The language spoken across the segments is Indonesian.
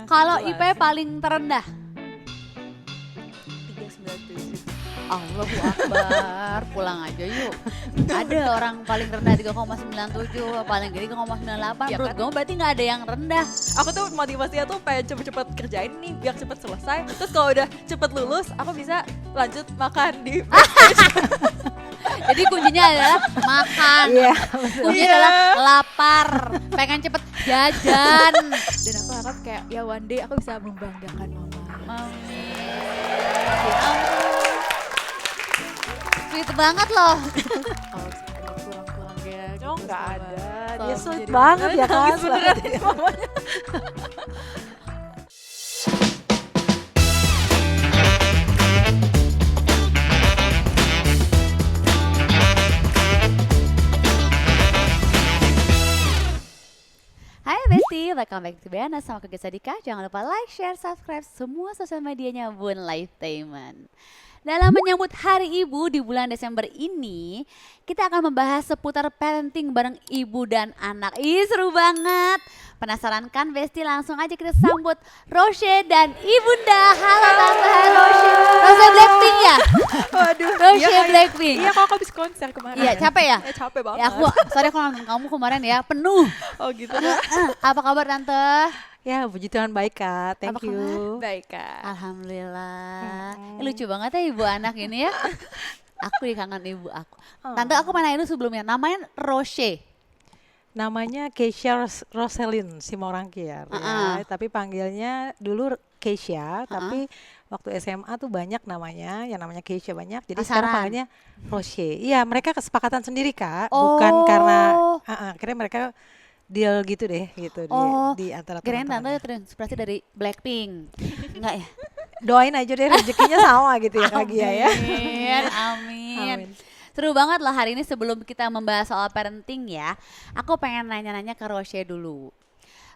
Kalau Jelas. IP paling terendah? 397. Allahu Akbar, pulang aja yuk. Ada orang paling rendah 3,97, paling gede 3,98. Ya Menurut kan? gue berarti nggak ada yang rendah. Aku tuh motivasinya tuh pengen cepet-cepet kerjain nih biar cepet selesai. Terus kalau udah cepet lulus, aku bisa lanjut makan di Jadi kuncinya adalah makan. Iya, Kuncinya Iya. adalah lapar, pengen cepet jajan. dan aku harap kayak ya one day aku bisa membanggakan mama. Sweet banget loh. Kalau ada kurang-kurang ya. Oh nggak ada, dia Selalu sweet jadi banget ya kan. nangis beneran ini mamanya. Hai Besti, welcome back to Beana sama Kege Sadika. Jangan lupa like, share, subscribe semua sosial medianya Bun Lifetainment. Dalam menyambut Hari Ibu di bulan Desember ini, kita akan membahas seputar parenting bareng ibu dan anak. Ih, seru banget. Penasaran kan Besti? Langsung aja kita sambut Roshe dan Ibunda. Halo Tante, hai Roshe. Roshe Blackpink ya? Waduh. Roshe kayak- Blackpink. Iya kok aku habis konser kemarin. Iya, capek ya? Capek banget. Ya aku, sorry aku nonton kamu kemarin ya, penuh. Oh gitu Kak. Apa kabar Tante? Ya puji Tuhan baik Kak, thank Apa you. Baik Kak. Alhamdulillah. Lucu banget ya ibu anak ini ya. Aku dikangen ibu aku. Tante aku mau nanya dulu sebelumnya. Namanya Roshe. Namanya Keisha Roselyn Simorangkir ya, tapi panggilnya dulu Keisha, tapi waktu SMA tuh banyak namanya, yang namanya Keisha banyak, jadi sekarang Pasaran. panggilnya Roshe. Iya, mereka kesepakatan sendiri Kak, bukan karena akhirnya mereka deal gitu deh, gitu Oh, di antara Kirain Tante teman-temannya. terinspirasi dari Blackpink. Enggak ya? Doain aja deh rezekinya sama gitu ya Kak Gia ya. Amin, amin. Amin. Seru banget lah hari ini sebelum kita membahas soal parenting ya. Aku pengen nanya-nanya ke Roshe dulu.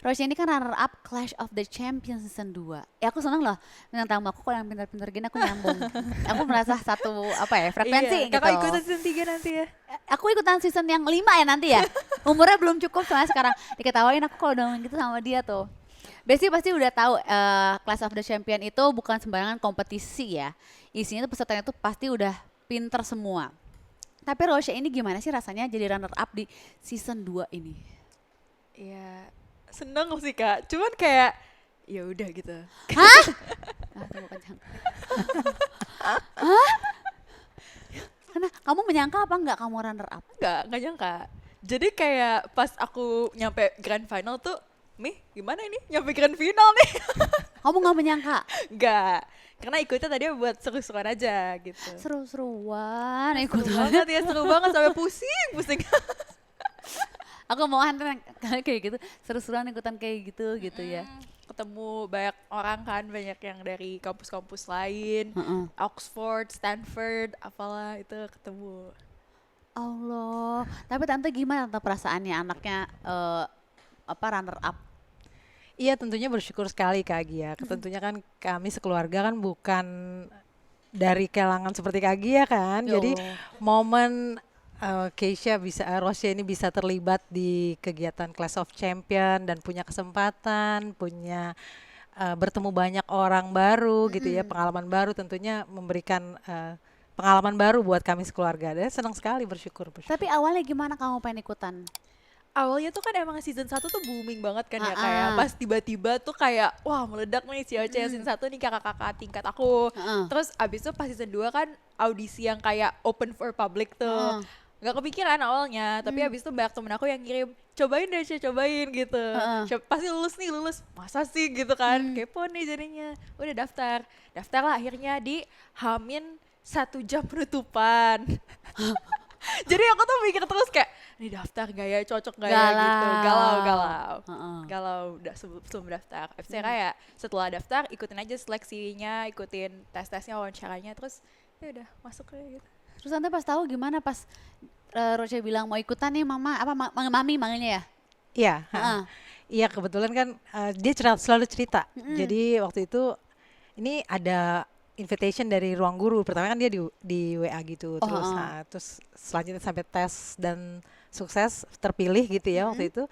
Roshe ini kan runner up Clash of the Champions season 2. Ya aku seneng loh, bintang tamu aku kalau yang pintar-pintar gini aku nyambung. Aku merasa satu apa ya, frekuensi Iya, gitu. Kakak ikutan season 3 nanti ya. Aku ikutan season yang 5 ya nanti ya. Umurnya belum cukup soalnya sekarang diketawain aku kalau udah gitu sama dia tuh. Besti pasti udah tahu Clash of the Champion itu bukan sembarangan kompetisi ya. Isinya tuh pesertanya tuh pasti udah pinter semua. Tapi Roshe ini gimana sih rasanya jadi runner up di season 2 ini? Iya, seneng sih Kak. Cuman kayak ya udah gitu. Hah? Ah, tunggu kencang. Hah? Karena kamu menyangka apa enggak kamu runner up? Enggak nyangka. Jadi kayak pas aku nyampe grand final tuh, Mih gimana ini nyampe grand final nih? Kamu nggak menyangka? Enggak, karena ikutnya tadi buat seru-seruan aja gitu. Seru-seruan Seru ikut banget ya, seru banget sampai pusing. Aku mau hantar kayak gitu, seru-seruan ikutan kayak gitu ya. Ketemu banyak orang kan, banyak yang dari kampus-kampus lain, Heeh. Oxford, Stanford, apalah itu ketemu. Allah, tapi tante gimana tante perasaannya anaknya runner up? Iya tentunya bersyukur sekali Kak Gia. Tentunya kan kami sekeluarga kan bukan dari kalangan seperti Kak Gia kan. Yo. Jadi momen Keisha Roshe ini bisa terlibat di kegiatan Clash of Champion dan punya kesempatan, punya bertemu banyak orang baru gitu ya, pengalaman baru tentunya memberikan pengalaman baru buat kami sekeluarga. Dan senang sekali bersyukur. Tapi awalnya gimana kamu pengen ikutan? Awalnya tuh kan emang season 1 tuh booming banget kan ya, Ah, kayak ah. pas tiba-tiba tuh kayak wah meledak nih cewek-cewek season 1 nih kakak-kakak tingkat aku. Heeh. Terus abis itu pas season 2 kan audisi yang kayak open for public tuh. Heeh. Gak kepikiran awalnya, tapi abis itu banyak temen aku yang ngirim cobain deh Shay, cobain gitu. Heeh. Pasti lulus, masa sih gitu kan, kepo nih jadinya. Udah daftar lah akhirnya di Hamin 1 jam penutupan. Jadi aku tuh mikir terus kayak, ini daftar gak ya, cocok gak ya gitu. Galau. Heeh. Galau udah sebelum daftar. Abis itu kayak setelah daftar ikutin aja seleksinya, ikutin tes-tesnya, wawancaranya, terus ya udah masuk kayak gitu. Terus tante pas tahu gimana pas Roshe bilang mau ikutan nih mama apa mami manggilnya ya? Iya, Heeh. iya kebetulan kan dia selalu cerita. Jadi waktu itu ini ada invitation dari ruang guru. Pertama kan dia di WA gitu, terus selanjutnya sampai tes dan sukses terpilih gitu ya waktu itu.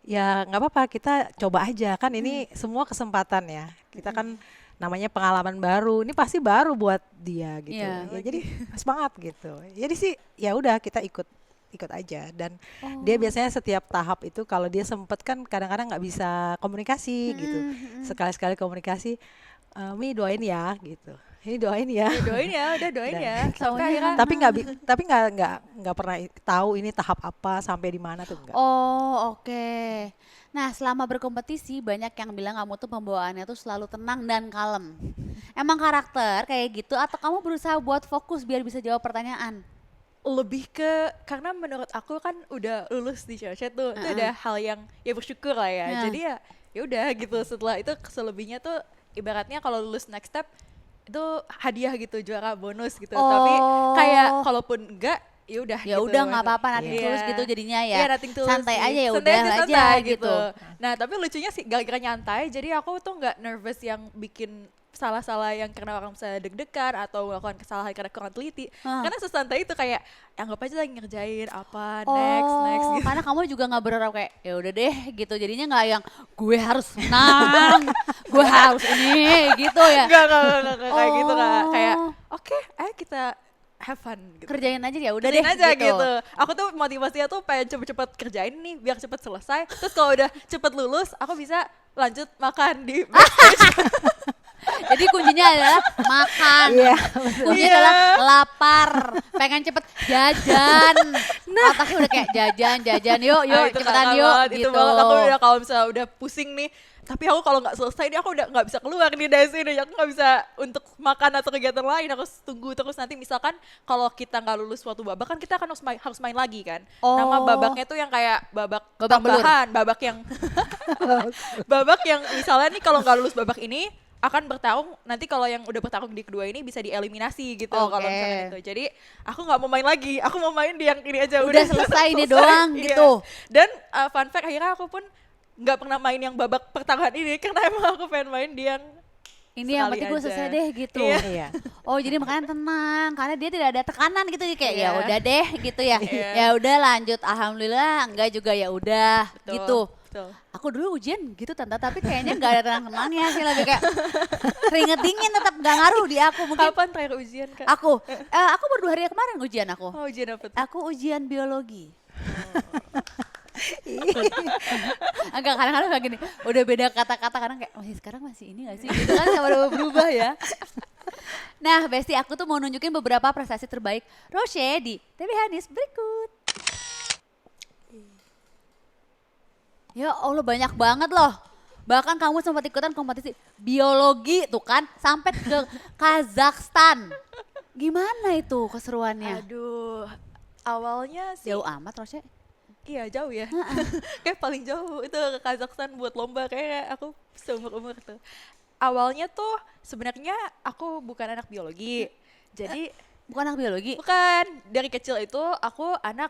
ya nggak apa-apa, kita coba aja kan, ini semua kesempatan ya, kita kan namanya pengalaman baru, ini pasti baru buat dia gitu. Iya. Ya jadi semangat gitu. Jadi sih ya udah kita ikut ikut aja. Dan dia biasanya setiap tahap itu kalau dia sempet kan kadang-kadang nggak bisa komunikasi gitu, sekali-sekali komunikasi, Mi doain ya gitu, ini doain ya. Doain ya, udah doain Dan- ya. Sampai akhirnya Tapi nggak pernah tahu ini tahap apa sampai di mana tuh enggak. Oh, oke. Nah, selama berkompetisi banyak yang bilang kamu tuh pembawaannya tuh selalu tenang dan kalem. Emang karakter kayak gitu atau kamu berusaha buat fokus biar bisa jawab pertanyaan? lebih ke karena menurut aku kan udah lulus di Cewek tuh itu udah hal yang ya bersyukur lah ya. Ya. Jadi ya udah gitu, setelah itu selebihnya tuh ibaratnya kalau lulus next step itu hadiah gitu, juara bonus gitu. Tapi kayak kalaupun enggak ya udah Ya gitu. udah nggak apa-apa, nanti Iya. tulus gitu jadinya ya. Iya, nothing tulus Santai sih. aja ya Santai udah aja, aja santai gitu. Nah, tapi lucunya sih gara-gara nyantai, jadi aku tuh nggak nervous yang bikin salah-salah yang karena orang bisa deg-degan atau melakukan kesalahan karena kurang teliti. Karena sesantai itu kayak anggap aja lagi ngerjain apa, next gitu. Karena kamu juga nggak berharap kayak ya udah deh gitu. Jadinya nggak yang gue harus menang, gue harus ini gitu ya. Enggak kayak gitu Kak. Kayak Oh. oke, ayo kita have fun gitu. Kerjain aja ya udah Kerjain deh aja gitu. Aku tuh motivasinya tuh pengen cepet-cepet kerjain nih biar cepet selesai. Terus kalau udah cepet lulus, aku bisa lanjut makan di backstage. Jadi kuncinya adalah makan. Iya, Kuncinya Iya. adalah lapar, pengen cepet jajan. Otaknya udah kayak jajan, yuk Ah, itu cepetan Kak, yuk banget. gitu. Itu banget aku udah kalau misalnya udah pusing nih, tapi aku kalau nggak selesai nih aku udah nggak bisa keluar nih dari sini. Aku nggak bisa untuk makan atau kegiatan lain. Aku tunggu terus nanti misalkan kalau kita nggak lulus suatu babak kan kita akan harus main lagi kan. Nama Oh. babaknya tuh yang kayak babak Babak belur. tambahan, babak yang babak yang misalnya nih kalau nggak lulus babak ini akan bertarung, nanti kalau yang udah bertarung di kedua ini bisa dieliminasi gitu kalau Oke. misalnya itu. Jadi aku nggak mau main lagi, aku mau main di yang ini aja. Udah selesai ini doang Iya. gitu. Dan fun fact akhirnya aku pun nggak pernah main yang babak pertaruhan ini karena emang aku pengen main di yang Ini yang sekali penting gue aja. selesai deh gitu. Iya. Iya. Oh jadi makanya tenang karena dia tidak ada tekanan gitu kayak ya Iya. udah deh gitu ya. Iya. Ya udah lanjut alhamdulillah enggak juga ya udah Betul, gitu. betul. Aku dulu ujian gitu tante tapi kayaknya nggak ada tenang-tenangnya sih, lebih kayak keringet dingin tetap nggak ngaruh di aku mungkin. Kapan terakhir ujian Kak? Aku baru 2 hari kemarin ujian aku. Oh, ujian apa tuh? Aku ujian biologi. Agak kadang-kadang kayak gini, udah beda kata-kata kadang kayak sekarang masih ini gak sih gitu kan, sama udah berubah ya. Nah Besti, aku tuh mau nunjukin beberapa prestasi terbaik Roshe di TV Hanis berikut. Ya Allah banyak banget loh. Bahkan kamu sempat ikutan kompetisi biologi tuh kan, sampai ke Kazakhstan. Gimana itu keseruannya? Aduh, awalnya sih Jauh amat Roshe. iya jauh ya. Kayak paling jauh itu ke Kazakhstan buat lomba, kayak aku seumur-umur tuh. Awalnya tuh sebenarnya aku bukan anak biologi. Jadi Bukan anak biologi? bukan, dari kecil itu aku anak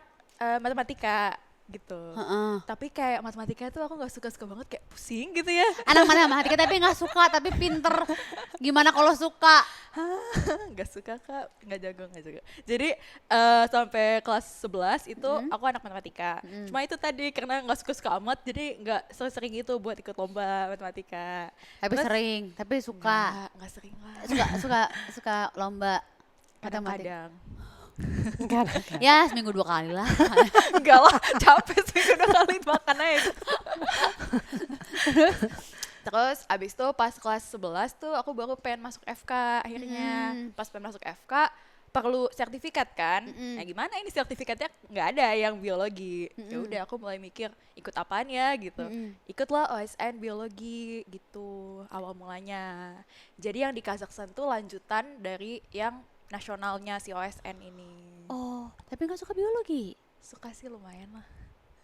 matematika gitu. Heeh. Tapi kayak matematika tuh aku nggak suka-suka banget, kayak pusing gitu ya. Anak mana matematika tapi nggak suka, tapi pinter. Gimana kalau suka? Nggak suka Kak, nggak jago. Jadi sampai kelas 11 itu aku anak matematika. Cuma itu tadi karena nggak suka-suka amat, jadi nggak sering itu buat ikut lomba matematika. Tapi Terus- sering, tapi suka. Nggak sering lah. Suka lomba matematika. Kadang-kadang. Enggak ada. Ya seminggu 2 kali lah. Enggak lah, capek sih udah kali makan aja. Terus abis itu pas kelas 11 tuh aku baru pengen masuk FK akhirnya. Pas pengen masuk FK perlu sertifikat kan. Nah gimana ini sertifikatnya nggak ada yang biologi. Ya udah aku mulai mikir ikut apaan ya gitu. Ikutlah OSN biologi gitu awal mulanya. Jadi yang di Kazakhstan tuh lanjutan dari yang nasionalnya si OSN ini. Oh, tapi nggak suka biologi. Suka sih lumayan lah.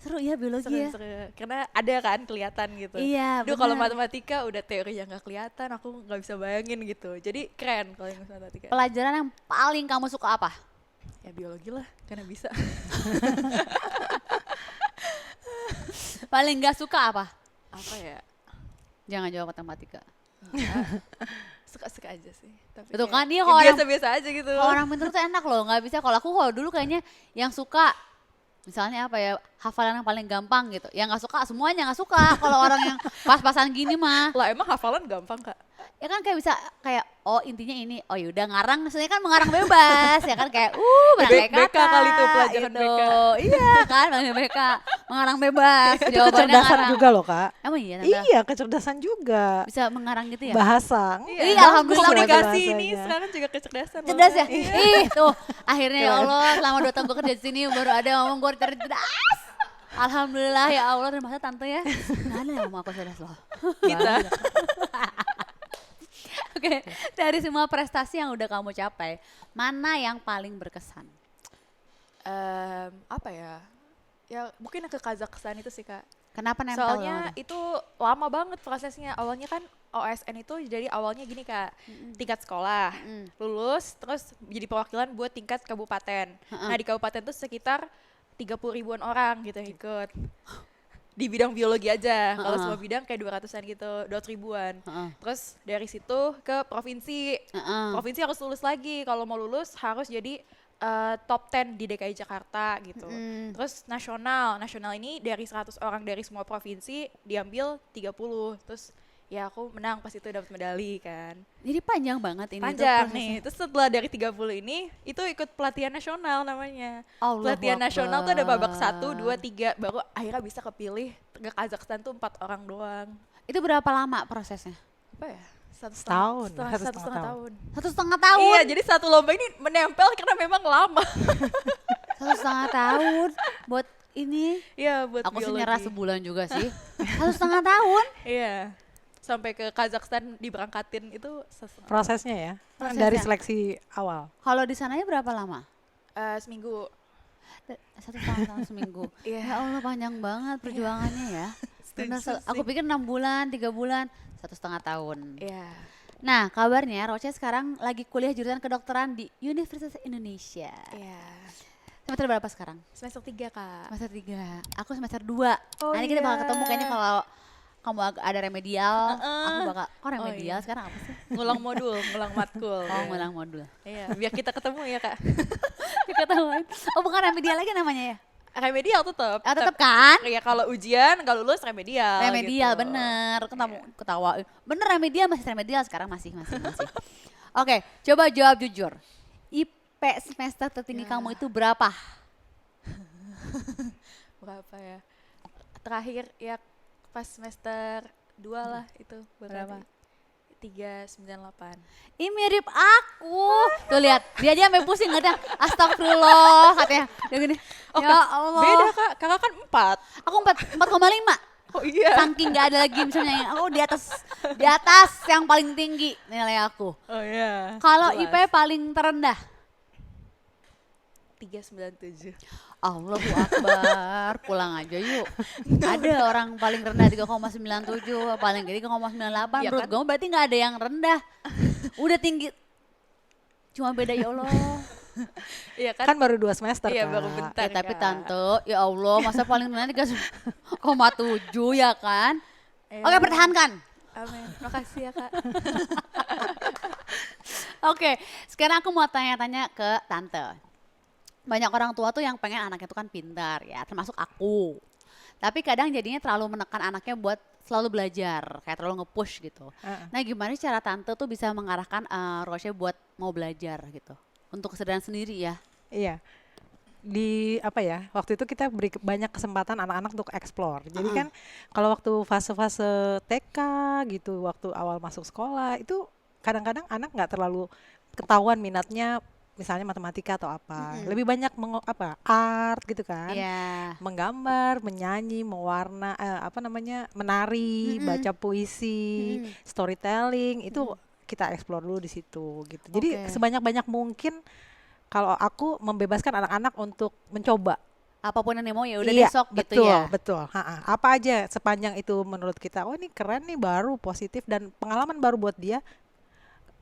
Seru ya biologi ya. Seru. Karena ada kan kelihatan gitu. Iya, Duh kalau benar. matematika udah teori yang gak kelihatan, aku nggak bisa bayangin gitu. Jadi keren kalau yang matematika. Pelajaran yang paling kamu suka apa? Ya biologi lah, karena bisa. Paling nggak suka apa? Apa ya? Jangan jawab matematika. Suka-suka aja sih. Tapi Betul kayak kan? Iya, ya kalau orang- biasa-biasa aja gitu. Kalau orang pintar tuh enak loh, nggak bisa. Kalau aku dulu kayaknya yang suka Misalnya apa ya, hafalan yang paling gampang gitu. Yang nggak suka, semuanya nggak suka. Kalau orang yang pas-pasan gini mah. Lah emang hafalan gampang Kak? Ya kan kayak bisa kayak, oh intinya ini, oh yaudah ngarang. Sebenarnya kan mengarang bebas. Ya kan kayak, berangkai kata. BK kali itu pelajaran gitu. BK. Iya kan, belajar BK. Mengarang bebas. Itu Jawabannya kecerdasan ngarang. juga loh Kak. Emang iya Tante? Iya, kecerdasan juga. Bisa mengarang gitu ya? Bahasa. Iya, Bagus alhamdulillah. Komunikasi ini bahasanya. sekarang juga kecerdasan. loh. Cerdas ya? Iya. Ih tuh, akhirnya ya Allah selama 2 tahun gue kerja di sini baru ada yang ngomong gue cerdas. Alhamdulillah ya Allah, terima kasih Tante ya. Nggak ada yang ngomong aku cerdas loh. Kita. Oke, dari semua prestasi yang udah kamu capai, mana yang paling berkesan? Apa ya? Ya mungkin yang ke Kazakhstan itu sih Kak. Kenapa nempel Soalnya banget? itu lama banget prosesnya. Awalnya kan OSN itu jadi awalnya gini Kak, tingkat sekolah, lulus terus jadi perwakilan buat tingkat kabupaten. Nah di kabupaten tuh sekitar 30 ribuan orang gitu yang ikut. Di bidang biologi aja, kalau semua bidang kayak 200-an gitu, 200 ribuan. Terus dari situ ke provinsi, provinsi harus lulus lagi, kalau mau lulus harus jadi top 10 di DKI Jakarta gitu. Terus nasional ini dari 100 orang dari semua provinsi diambil 30, terus ya aku menang pas itu dapat medali kan. Jadi panjang banget ini tuh Panjang prosesnya. nih, terus setelah dari 30 ini itu ikut pelatihan nasional namanya. Allahu Pelatihan nasional tuh ada babak 1, Akbar. 2, 3, baru akhirnya bisa kepilih ke Kazakhstan tuh 4 orang doang. Itu berapa lama prosesnya? Apa ya? Setahun, Setengah, satu satu setengah setengah tahun. 1,5 tahun. Iya, jadi satu lomba ini menempel karena memang lama. 1,5 tahun buat ini. Iya, buat Aku sih biologi. nyerah sebulan juga sih. 1,5 tahun. Iya. Sampai ke Kazakhstan diberangkatin itu Prosesnya ya. Prosesnya. Dari seleksi awal. Kalau di sananya berapa lama? seminggu. 1,5 tahun seminggu. Iya. Ya Allah panjang banget perjuangannya ya. Bener, Setuju aku sih. pikir 6 bulan, 3 bulan, 1,5 tahun. Iya. Nah kabarnya Roche sekarang lagi kuliah jurusan kedokteran di Universitas Indonesia. Iya. Semester berapa sekarang? Semester 3 Kak. Semester 3. Aku semester 2. Oh Nanti kita bakal iya. ketemu kayaknya kalau kamu ada remedial, aku bakal, kok remedial iya. sekarang apa sih? Ngulang modul, ngulang matkul. Oh Iya. ngulang modul. Iya, biar kita ketemu ya Kak. Ketahuan. Oh bukan remedial lagi namanya ya? Remedial tetap. Oh, tetap kan? Ya kalau ujian, kalau lulus remedial. Remedial gitu. bener, ketawa. Bener remedial masih remedial sekarang masih. Oke, coba jawab jujur. IP semester tertinggi kamu itu berapa? Berapa ya? Terakhir ya pas semester 2 lah itu. Berapa? 398. Ih mirip aku. Tuh lihat, dia aja sampai pusing katanya. Astagfirullah katanya. Dia gini. Ya Allah. Beda Kak, kakak kan 4. Aku 4,5. Oh iya. Saking gak ada lagi misalnya yang aku di atas yang paling tinggi nilai aku. Oh iya. Kalau Jelas. IP paling terendah 397. Allahu Akbar, pulang aja yuk. Ada orang paling rendah 3,97, paling gede 3,98. Ya Menurut kan? gue berarti nggak ada yang rendah. Udah tinggi, cuma beda ya Allah. Iya kan? Kan baru 2 semester Iya, Kak. baru bentar. Ya, tapi Kak. tante, ya Allah, masa paling rendah 3,7 ya kan? Iya. Oke, pertahankan. Amin. Makasih ya Kak. Oke, sekarang aku mau tanya-tanya ke tante. Banyak orang tua tuh yang pengen anaknya tuh kan pintar ya, termasuk aku. Tapi kadang jadinya terlalu menekan anaknya buat selalu belajar, kayak terlalu nge-push gitu. Nah gimana sih cara tante tuh bisa mengarahkan Roche buat mau belajar gitu? Untuk kesadaran sendiri ya. Iya. Di apa ya, waktu itu kita beri banyak kesempatan anak-anak untuk explore. Jadi kan kalau waktu fase-fase TK gitu, waktu awal masuk sekolah itu kadang-kadang anak nggak terlalu ketahuan minatnya, misalnya matematika atau apa. Lebih banyak art gitu kan. Iya. Menggambar, menyanyi, mewarna, menari, baca puisi, storytelling itu kita explore dulu di situ gitu. Jadi Oke. sebanyak-banyak mungkin kalau aku membebaskan anak-anak untuk mencoba. Apapun yang dia mau ya udah Iya, besok betul, gitu ya. betul. Apa aja sepanjang itu menurut kita, oh ini keren nih, baru, positif dan pengalaman baru buat dia.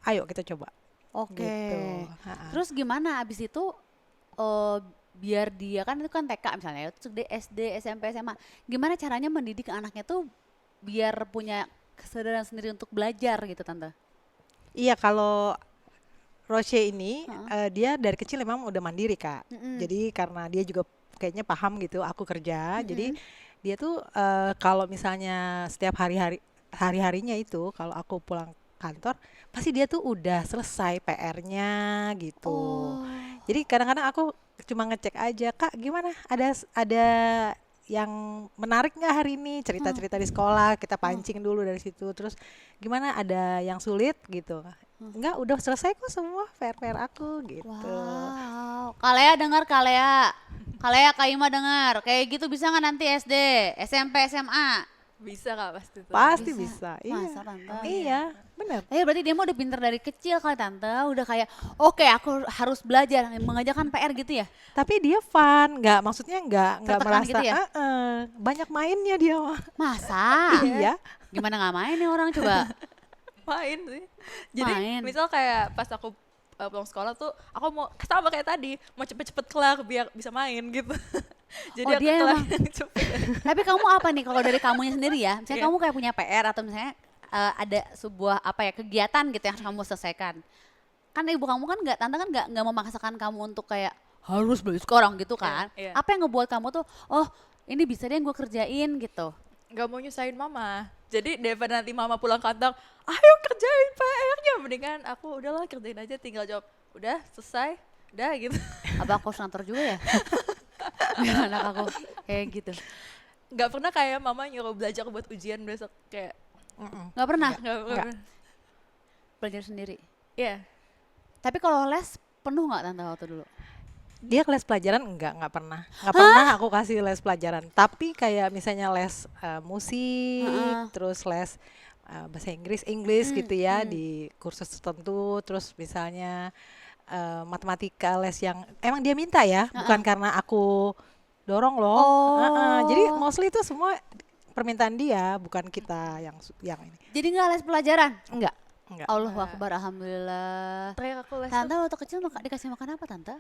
Ayo kita coba. Oke. Gitu. Terus gimana abis itu biar dia kan itu kan TK misalnya, terus dia SD, SMP, SMA. Gimana caranya mendidik anaknya tuh biar punya kesadaran sendiri untuk belajar gitu tante? Iya, kalau Roche ini dia dari kecil memang udah mandiri Kak. Jadi karena dia juga kayaknya paham gitu aku kerja. Jadi dia tuh kalau misalnya setiap hari-harinya itu kalau aku pulang kantor pasti dia tuh udah selesai PR-nya gitu. Oh. Jadi kadang-kadang aku cuma ngecek aja, Kak gimana? Ada yang menarik nggak hari ini? Cerita-cerita di sekolah, kita pancing dulu dari situ. Terus gimana? Ada yang sulit gitu? Enggak, udah selesai kok semua PR-PR aku gitu. Wow. Kalea dengar Kalea. Kalea Kak Ima dengar. Kayak gitu bisa nggak nanti SD, SMP, SMA? Bisa Kak pasti tuh. Pasti bisa. Masa Tante? Iya, benar. Berarti dia mau udah pinter dari kecil kali Tante. Udah kayak oke aku harus belajar mengerjakan PR gitu ya? Tapi dia fun, maksudnya nggak Tertekan merasa gitu ya? banyak mainnya dia mah. Masa? Iya. Gimana nggak main nih orang coba? Main sih. Jadi Main. misal kayak pas aku pulang sekolah tuh aku mau sama kayak tadi mau cepet-cepet kelar biar bisa main gitu. Jadi Oh, aku dia kelar emang. yang cepet. Tapi kamu apa nih kalau dari kamunya sendiri ya? Misalnya Iya. kamu kayak punya PR atau misalnya ada sebuah apa ya kegiatan gitu yang harus kamu selesaikan. Kan ibu kamu kan tante kan nggak memaksakan kamu untuk kayak harus beli sekarang gitu kan. Iya. Apa yang ngebuat kamu tuh oh ini bisa deh gue kerjain gitu. Gak mau nyusahin mama. Jadi daripada nanti mama pulang kantor, ayo kerjain PR-nya. Mendingan aku udahlah kerjain aja, tinggal jawab, udah selesai, udah gitu. Apa aku harus ngantor juga ya? Biar anak aku kayak gitu. Gak pernah kayak mama nyuruh belajar buat ujian besok kayak Nggak pernah gak pernah. belajar sendiri. Iya. Tapi kalau les penuh nggak tante waktu dulu? Dia les pelajaran nggak pernah. Nggak pernah aku kasih les pelajaran. Tapi kayak misalnya les musik, terus les bahasa Inggris gitu ya di kursus tertentu, terus misalnya matematika les yang emang dia minta ya, bukan karena aku dorong loh. Jadi mostly itu semua permintaan dia, bukan kita yang ini. Jadi nggak les pelajaran? Enggak. Allahu Akbar, alhamdulillah. Terakhir aku les Tante tuh waktu kecil dikasih makan apa tante?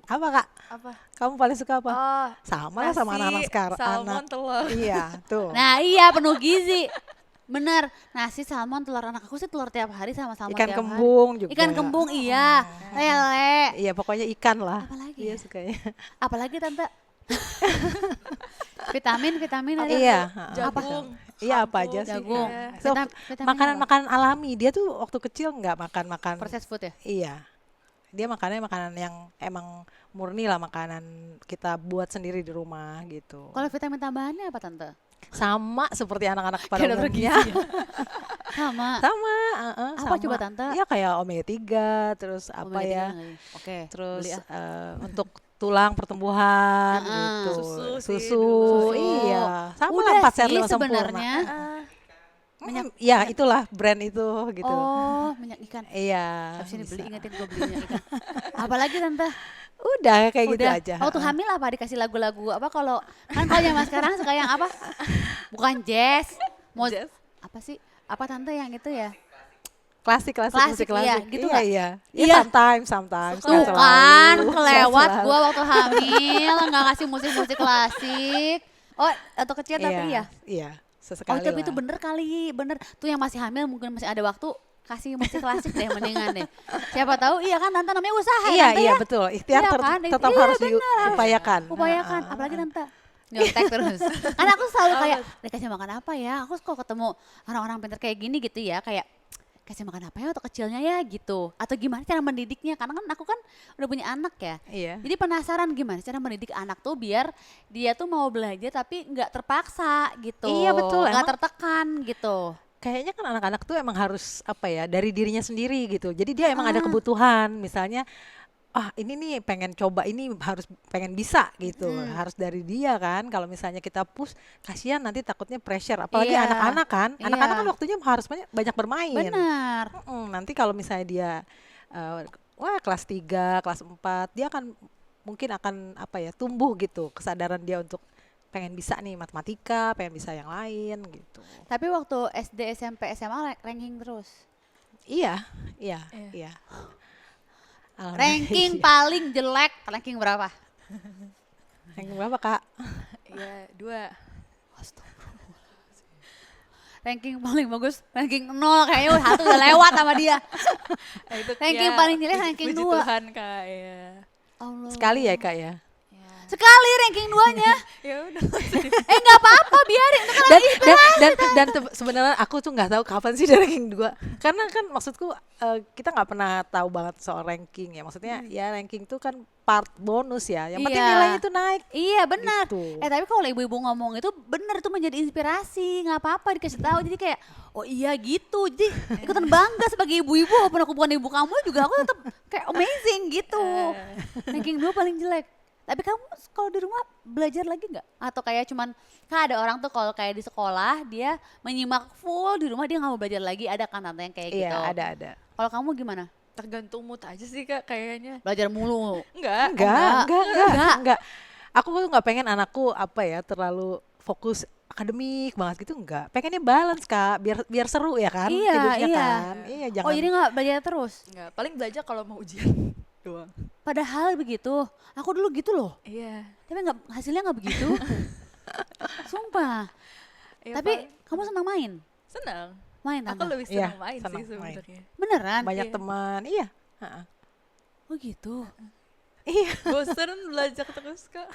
Apa Kak? apa? Kamu paling suka apa? Oh, Sama lah sama nasi, anak-anak sekarang. salmon, telur. Iya, tuh. Nah iya penuh gizi. Bener, nasi salmon telur anak aku sih telur tiap hari sama salmon Ikan tiap kembung hari. juga. Ikan kembung iya, lele. Iya, pokoknya ikan lah. Apalagi Iya ya? sukanya. Apalagi tante? vitamin ada. Iya, jagung, Iya apa aja sih. Jagung. Iya. Vitamin Makanan-makanan alami. Dia tuh waktu kecil nggak makan-makan. processed food ya? Iya. Dia makannya makanan yang emang murni lah, makanan kita buat sendiri di rumah gitu. Kalau vitamin tambahannya apa tante? Sama seperti anak-anak pada Kayak dokter umumnya. Sama. Sama, Apa sama. coba, Tante? Iya kayak omega 3, terus apa Omega ya? 3 nggak ya? Oke. Terus beli ah. untuk tulang pertumbuhan gitu. Susu sih Susu, dulu. iya. Sama Udah lah 4 sehat sih 5 sempurna. sebenarnya. Ya itulah brand itu gitu. Oh minyak ikan. Iya. Habis ini beli bisa. ingetin gue beli minyak ikan. Apalagi tante? Udah kayak gitu Udah. aja. Waktu hamil apa dikasih lagu-lagu apa kalau kan kalau zaman sekarang suka yang apa? Bukan jazz. Jazz? Apa sih? Apa tante yang itu ya? Klasik Klasik, musik iya, klasik. gitu iya, nggak? iya. Iya. Ya, sometimes. Tuh nggak kan, selalu, kelewat nggak gue waktu hamil, nggak ngasih musik-musik klasik. Oh, atau kecil selalu. tapi ya? Iya, Oh, sesekali tapi lah. itu bener kali, bener. Tuh yang masih hamil mungkin masih ada waktu, kasih musik klasik deh mendingan deh. Siapa tahu, iya kan tante namanya usaha Iya, tante iya ya? betul. Ikhtiar Iya kan? tetap Iya, harus bener, diupayakan. Upayakan, apalagi tante. Nyontek terus. Karena aku selalu kayak, dikasih makan apa ya? Aku kok ketemu orang-orang pintar kayak gini gitu ya, kayak kasih makan apa ya waktu kecilnya ya gitu. Atau gimana cara mendidiknya, karena kan aku kan udah punya anak ya. Iya. Jadi penasaran gimana cara mendidik anak tuh biar dia tuh mau belajar tapi nggak terpaksa gitu. Iya, betul, Nggak emang- tertekan gitu. Kayaknya kan anak-anak tuh emang harus apa ya, dari dirinya sendiri gitu. Jadi dia emang ada kebutuhan, misalnya ini nih pengen coba ini harus pengen bisa gitu. Harus dari dia kan. Kalau misalnya kita push, kasihan nanti takutnya pressure. Apalagi Iya. anak-anak kan. Anak-anak Iya. kan waktunya harus banyak bermain. Benar. Nanti kalau misalnya dia kelas 3, kelas 4, dia akan mungkin akan apa ya, tumbuh gitu kesadaran dia untuk pengen bisa nih matematika, pengen bisa yang lain gitu. Tapi waktu SD, SMP, SMA ranking terus. Iya, iya, Iya. iya. Ranking Alhamdulillah. paling jelek, ranking berapa? Ranking berapa Kak? Iya, 2. Ranking paling bagus, ranking 0 kayaknya satu udah lewat sama dia. Itu Ranking ya, paling jelek ranking puji 2. Tuhan Kak, ya. Allah. Sekali ya Kak ya? sekali ranking 2-nya. Ya udah. Nggak apa-apa, biarin. Itu kan dan lagi sebenarnya aku tuh nggak tahu kapan sih dia ranking 2 karena kan maksudku kita nggak pernah tahu banget soal ranking ya, maksudnya ya ranking tuh kan part bonus ya, yang penting Iya. nilainya itu naik Iya benar. gitu. Tapi kalau ibu-ibu ngomong itu benar, itu menjadi inspirasi, nggak apa-apa dikasih tahu. Jadi kayak oh iya gitu. Jadi ikutan bangga sebagai ibu-ibu, walaupun aku bukan ibu kamu juga, aku tetap kayak amazing gitu. Ranking 2 paling jelek. Tapi kamu kalau di rumah belajar lagi nggak? Atau kayak cuman kan ada orang tuh kalau kayak di sekolah dia menyimak full, di rumah dia nggak mau belajar lagi, ada kan tante yang kayak Iya gitu. ada. Kalau kamu gimana? Tergantung mood aja sih Kak kayaknya. Belajar mulu. Enggak. Enggak. Aku tuh nggak pengen anakku apa ya terlalu fokus akademik banget gitu, enggak. Pengennya balance Kak, biar seru ya kan Iya, hidupnya iya. kan. Iya jangan. Oh jadi nggak belajar terus? Enggak, paling belajar kalau mau ujian doang. Padahal begitu. Aku dulu gitu loh. Iya. Tapi nggak, hasilnya nggak begitu. Sumpah. Ya, Tapi kamu senang main? senang. Main Aku tante? lebih Iya, senang main senang sih main. sebenarnya. Beneran? Banyak Iya. teman, iya. Ha-ha. Oh gitu. Iya. Bosen belajar terus Kak.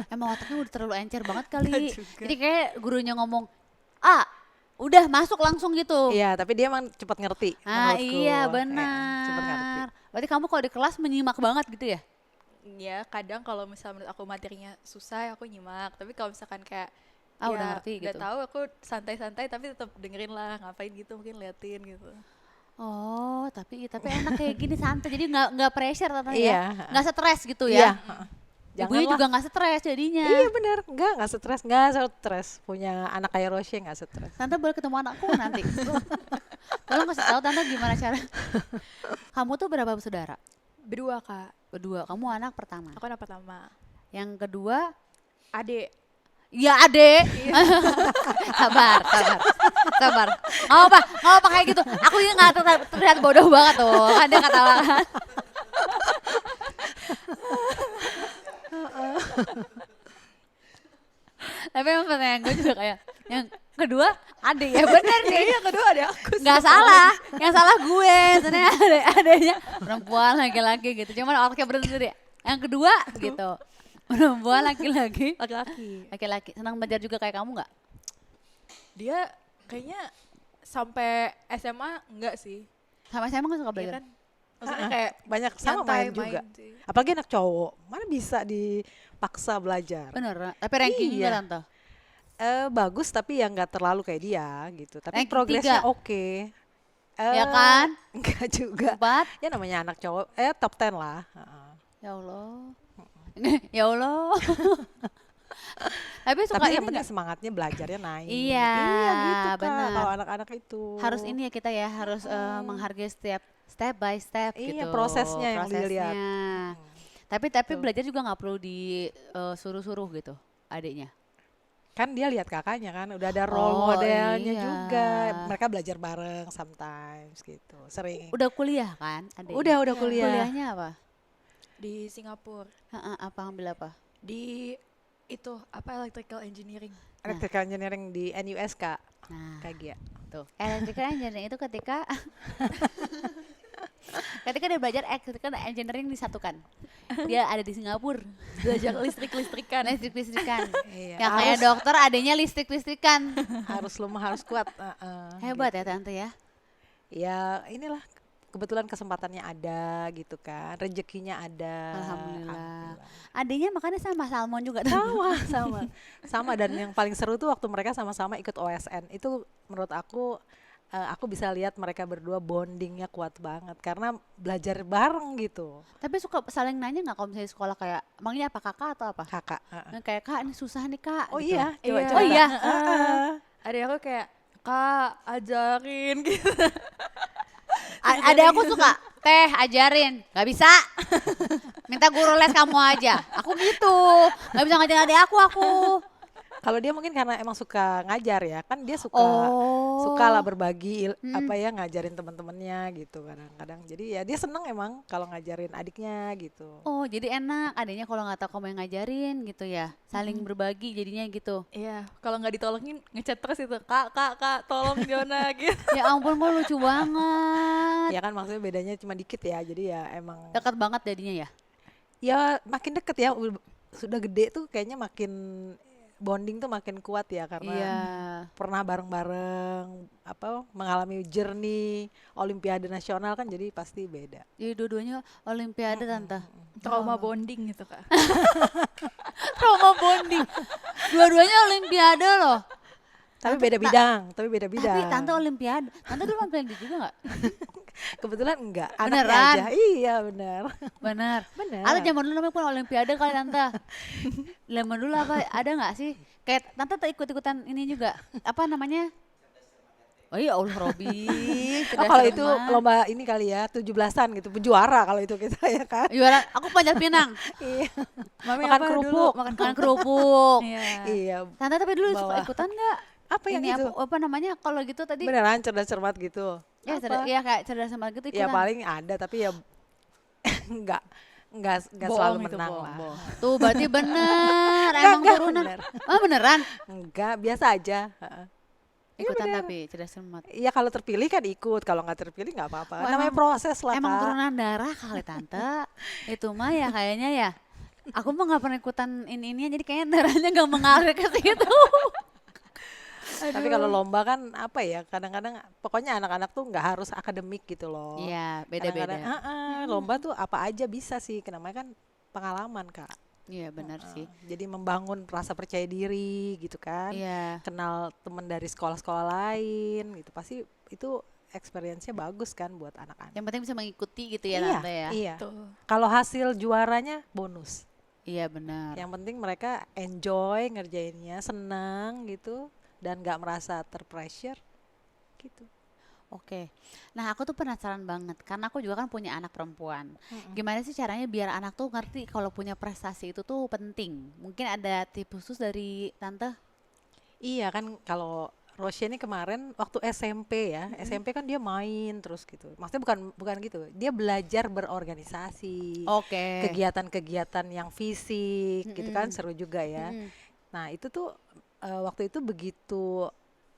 Emang otaknya udah terlalu encer banget kali. Nggak juga. Jadi kayak gurunya ngomong, udah masuk langsung gitu. Iya, tapi dia emang cepat ngerti. menurutku. Iya Cepat ngerti. benar. Berarti kamu kalau di kelas menyimak banget gitu ya? Ya kadang kalau misalnya menurut aku materinya susah aku nyimak. Tapi kalau misalkan kayak Udah ngerti udah gitu. tahu aku santai-santai tapi tetap dengerin lah, ngapain gitu, mungkin liatin gitu. Oh, tapi enak kayak gini santai. Jadi nggak pressure tante Iya. ya? Nggak stres gitu Iya. ya? Ibunya Janganlah. juga nggak stres jadinya. Iya benar, nggak stres. Punya anak kayak Rosie nggak stres. Tante boleh ketemu anakku nggak nanti? Tolong kasih tahu tante gimana cara. Kamu tuh berapa bersaudara? Berdua Kak, Berdua. Kamu anak pertama. aku anak pertama. Yang kedua, Adik. ya adek. sabar. Nggak apa kayak gitu. Aku ini nggak terlihat bodoh banget tuh. Kan dia ketawa kan. Tapi emang pertanyaan gue juga kayak yang kedua adek ya bener sih. Iya kedua ada aku. Nggak salah, yang salah gue. Sebenarnya adeknya perempuan laki-laki gitu. Cuman orangnya bersendiri. Yang kedua gitu. Perempuan laki-laki. Laki-laki. Laki-laki. Senang belajar juga kayak kamu nggak? Dia kayaknya sampai SMA enggak sih. Sama saya emang nggak suka Iya belajar. kan? Maksudnya kayak Banyak sama nyantai main juga. sih. Apalagi anak cowok, mana bisa dipaksa belajar. Bener. Tapi ranking juga Iya. tante. Bagus tapi ya nggak terlalu kayak dia gitu. Tapi Ranking progresnya 3. oke. Ya kan? Enggak juga. 4. Ya namanya anak cowok, top 10 lah. Heeh. Ya Allah. Ya Allah. Tapi suka Tapi yang ini penting nggak? semangatnya belajarnya naik. Iya, gitu Kak, benar. kalau anak-anak itu. Harus ini ya kita ya harus menghargai setiap step by step Iya, gitu. prosesnya yang dilihat. Tapi belajar juga nggak perlu disuruh-suruh gitu adiknya. Kan dia lihat kakaknya kan, udah ada role Oh, modelnya iya. juga. Mereka belajar bareng sometimes gitu, sering. Udah kuliah kan adiknya? Udah kuliah. Kuliahnya apa? Di Singapura. Apa ambil apa? Di itu apa electrical engineering. Electrical engineering di NUS Kak, Nah, kayak dia. tuh. Electrical engineering itu ketika ketika dia belajar electrical engineering disatukan. Dia ada di Singapura. Belajar listrik-listrikan. Listrik-listrikan. Iya, Yang kayak harus- dokter adanya listrik-listrikan. harus lemah, harus kuat. Hebat ya tante ya. Ya inilah kebetulan kesempatannya ada gitu kan, rezekinya ada. Alhamdulillah. Adanya makanya sama Salmon juga. Sama dan yang paling seru tuh waktu mereka sama-sama ikut OSN itu menurut aku bisa lihat mereka berdua bondingnya kuat banget karena belajar bareng gitu. Tapi suka saling nanya nggak kalau misalnya di sekolah kayak, emangnya apa kakak atau apa? Kakak. Nah, kayak kak ini susah nih kak. Oh gitu. iya, Iya. coba. Oh iya. Ada aku kayak Kak ajarin gitu. Ada aku suka teh ajarin, nggak bisa. Minta guru les kamu aja. Aku gitu, nggak bisa ngajarin adik aku. Kalau dia mungkin karena emang suka ngajar ya, kan dia suka Oh. lah berbagi apa ya ngajarin teman-temannya gitu kadang-kadang. Jadi ya dia seneng emang kalau ngajarin adiknya gitu. Oh jadi enak adanya kalau nggak tahu kamu yang ngajarin gitu ya, saling berbagi jadinya gitu. Iya, kalau nggak ditolongin ngechat terus itu kak tolong Jona gitu. Ya ampun kok lucu banget. Ya kan maksudnya bedanya cuma dikit ya, jadi ya emang Dekat banget jadinya ya. ya makin deket ya sudah gede tuh kayaknya makin bonding tuh makin kuat ya karena Iya. pernah bareng-bareng apa mengalami journey Olimpiade nasional kan jadi pasti beda. Jadi dua-duanya olimpiade tante. Trauma bonding gitu Kak. Trauma bonding. Dua-duanya olimpiade loh. Tapi beda bidang, tapi beda bidang. Tapi tante olimpiade. Tante dulu olimpiade juga nggak? Kebetulan enggak, anaknya Beneran? aja. Iya benar. Benar. Benar. Ada zaman dulu namanya pun olimpiade kali tante. Zaman dulu apa ada nggak sih? Kayak tante tuh ikut-ikutan ini juga. Apa namanya? Oh iya Allah Robi. Oh, kalau itu lomba ini kali ya, 17-an gitu, juara kalau itu kita ya kan. Juara, aku panjat pinang. Iya. Mami Makan apa dulu? kerupuk. Makan kerupuk. Iya. Iya. Tante tapi dulu suka Bawa. ikutan nggak? Apa yang Ini itu? apa namanya kalau gitu tadi? Beneran cerdas-cermat gitu. Ya, Apa? ya kayak cerdas sama gitu Ya ikutan. paling ada tapi ya enggak Bohong selalu itu, menang bohong, lah. bohong. Tuh berarti bener, emang enggak, turunan. bener. Oh beneran? Enggak, biasa aja. Heeh. Ikutan tapi cerdas cermat. Iya kalau terpilih kan ikut, kalau nggak terpilih nggak apa-apa. Oh, Namanya emang- proses lah Emang Kak. turunan darah kali tante. Itu mah ya kayaknya ya. Aku mah nggak pernah ikutan ini jadi kayaknya darahnya nggak mengalir ke situ. Tapi kalau lomba kan apa ya, kadang-kadang pokoknya anak-anak tuh nggak harus akademik gitu loh. Iya Kadang-kadang, beda-beda. lomba tuh apa aja bisa sih, namanya kan pengalaman Kak. Iya benar sih. Jadi membangun rasa percaya diri gitu kan. Iya. Kenal temen dari sekolah-sekolah lain gitu, pasti itu experience-nya bagus kan buat anak-anak. Yang penting bisa mengikuti gitu ya Iya, tante ya. iya. Tuh. Kalau hasil juaranya bonus. Iya benar. Yang penting mereka enjoy ngerjainnya, senang gitu dan nggak merasa terpressure gitu. Oke. Nah aku tuh penasaran banget karena aku juga kan punya anak perempuan. Gimana sih caranya biar anak tuh ngerti kalau punya prestasi itu tuh penting? Mungkin ada tips khusus dari tante? Iya kan kalau Rosya ini kemarin waktu SMP ya, SMP kan dia main terus gitu. Maksudnya bukan gitu. Dia belajar berorganisasi, Oke. kegiatan-kegiatan yang fisik gitu kan Mm-mm. seru juga ya. Mm-mm. Nah itu tuh waktu itu begitu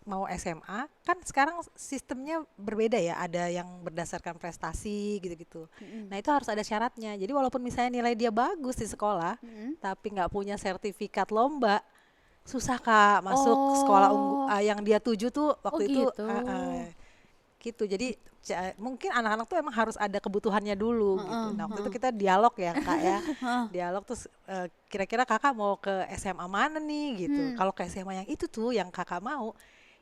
mau SMA kan sekarang sistemnya berbeda ya, ada yang berdasarkan prestasi gitu-gitu. Mm-mm. Nah itu harus ada syaratnya. Jadi walaupun misalnya nilai dia bagus di sekolah, Mm-mm. tapi nggak punya sertifikat lomba, susah Kak masuk sekolah yang dia tuju tuh waktu itu. gitu. Gitu. Jadi mungkin anak-anak tuh emang harus ada kebutuhannya dulu gitu. Nah waktu itu kita dialog ya Kak ya, dialog terus kira-kira kakak mau ke SMA mana nih gitu. Kalau ke SMA yang itu tuh yang kakak mau,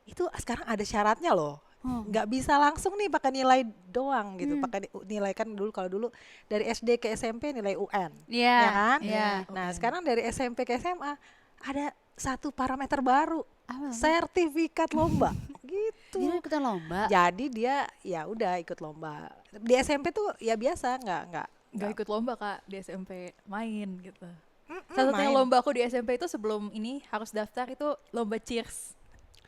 itu sekarang ada syaratnya loh. Nggak bisa langsung nih pakai nilai doang gitu, pakai nilai kan dulu kalau dulu dari SD ke SMP nilai UN, Iya. ya kan? Iya. Nah sekarang dari SMP ke SMA ada satu parameter baru, Apa? sertifikat lomba gitu. Dia ikutan lomba. Jadi dia ya udah ikut lomba. Di SMP tuh ya biasa Nggak ikut lomba Kak di SMP, main gitu. Mm-mm, Satu-satunya main. lomba aku di SMP itu sebelum ini harus daftar itu lomba cheers.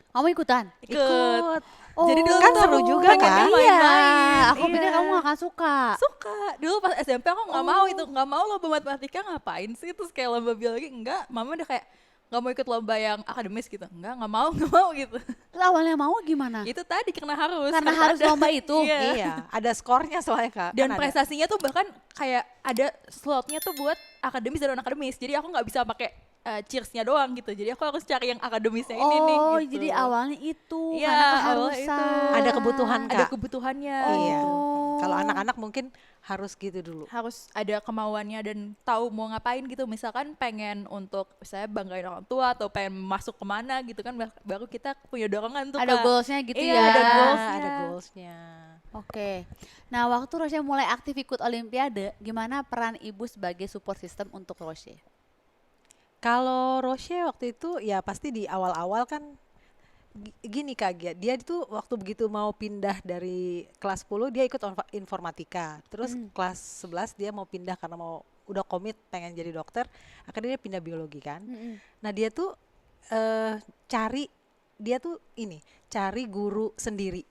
Kamu ikutan? ikut. Jadi dulu kan tuh seru aku juga pengen kan? main-main. Iya. Aku pikir Iya. kamu gak akan suka. Suka. Dulu pas SMP aku nggak mau itu, nggak mau lomba matematika ngapain sih, terus kayak lomba biologi enggak, mama udah kayak nggak mau ikut lomba yang akademis gitu, nggak mau gitu. Terus awalnya mau gimana? Itu tadi karena harus. Karena harus ada. lomba itu. Iya. Iya, ada skornya soalnya Kak. Dan kan ada. prestasinya tuh bahkan kayak ada slotnya tuh buat akademis dan non akademis, jadi aku nggak bisa pakai cheersnya doang gitu, jadi aku harus cari yang akademisnya ini nih Oh, gitu. jadi awalnya itu Iya, karena awalnya keharusan. itu. Ada kebutuhan, Ada Kak. kebutuhannya. Iya. Oh. Kalau anak-anak mungkin harus gitu dulu. Harus ada kemauannya dan tahu mau ngapain gitu, misalkan pengen untuk saya banggain orang tua atau pengen masuk kemana gitu kan, baru kita punya dorongan tuh Ada Kak. goalsnya gitu Iya, ya. ada goalsnya. Ada goalsnya. Oke. Nah, waktu Rosya mulai aktif ikut Olimpiade, gimana peran ibu sebagai support system untuk Rosya? Kalau Rosya waktu itu ya pasti di awal-awal kan gini Kak Gia, dia itu waktu begitu mau pindah dari kelas 10 dia ikut informatika. Terus kelas 11 dia mau pindah karena mau udah komit pengen jadi dokter, akhirnya dia pindah biologi kan. Nah, dia tuh cari guru sendiri.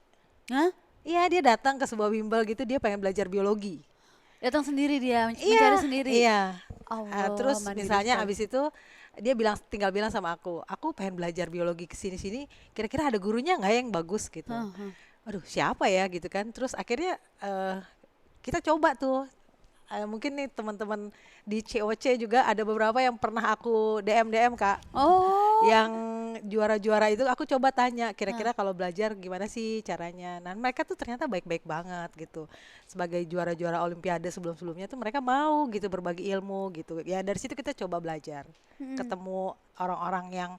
Hah? Iya, dia datang ke sebuah bimbel gitu, dia pengen belajar biologi. Datang sendiri dia, mencari sendiri. Iya. Allah, Terus mandiri misalnya sekali. abis itu dia tinggal bilang sama aku pengen belajar biologi kesini-sini, kira-kira ada gurunya nggak yang bagus gitu. Aduh siapa ya gitu kan. Terus akhirnya kita coba tuh mungkin nih teman-teman di COC juga ada beberapa yang pernah aku DM Kak. Oh. Yang juara-juara itu aku coba tanya kira-kira kalau belajar gimana sih caranya. Nah mereka tuh ternyata baik-baik banget gitu. Sebagai juara-juara olimpiade sebelum-sebelumnya tuh mereka mau gitu berbagi ilmu gitu. Ya dari situ kita coba belajar. Ketemu orang-orang yang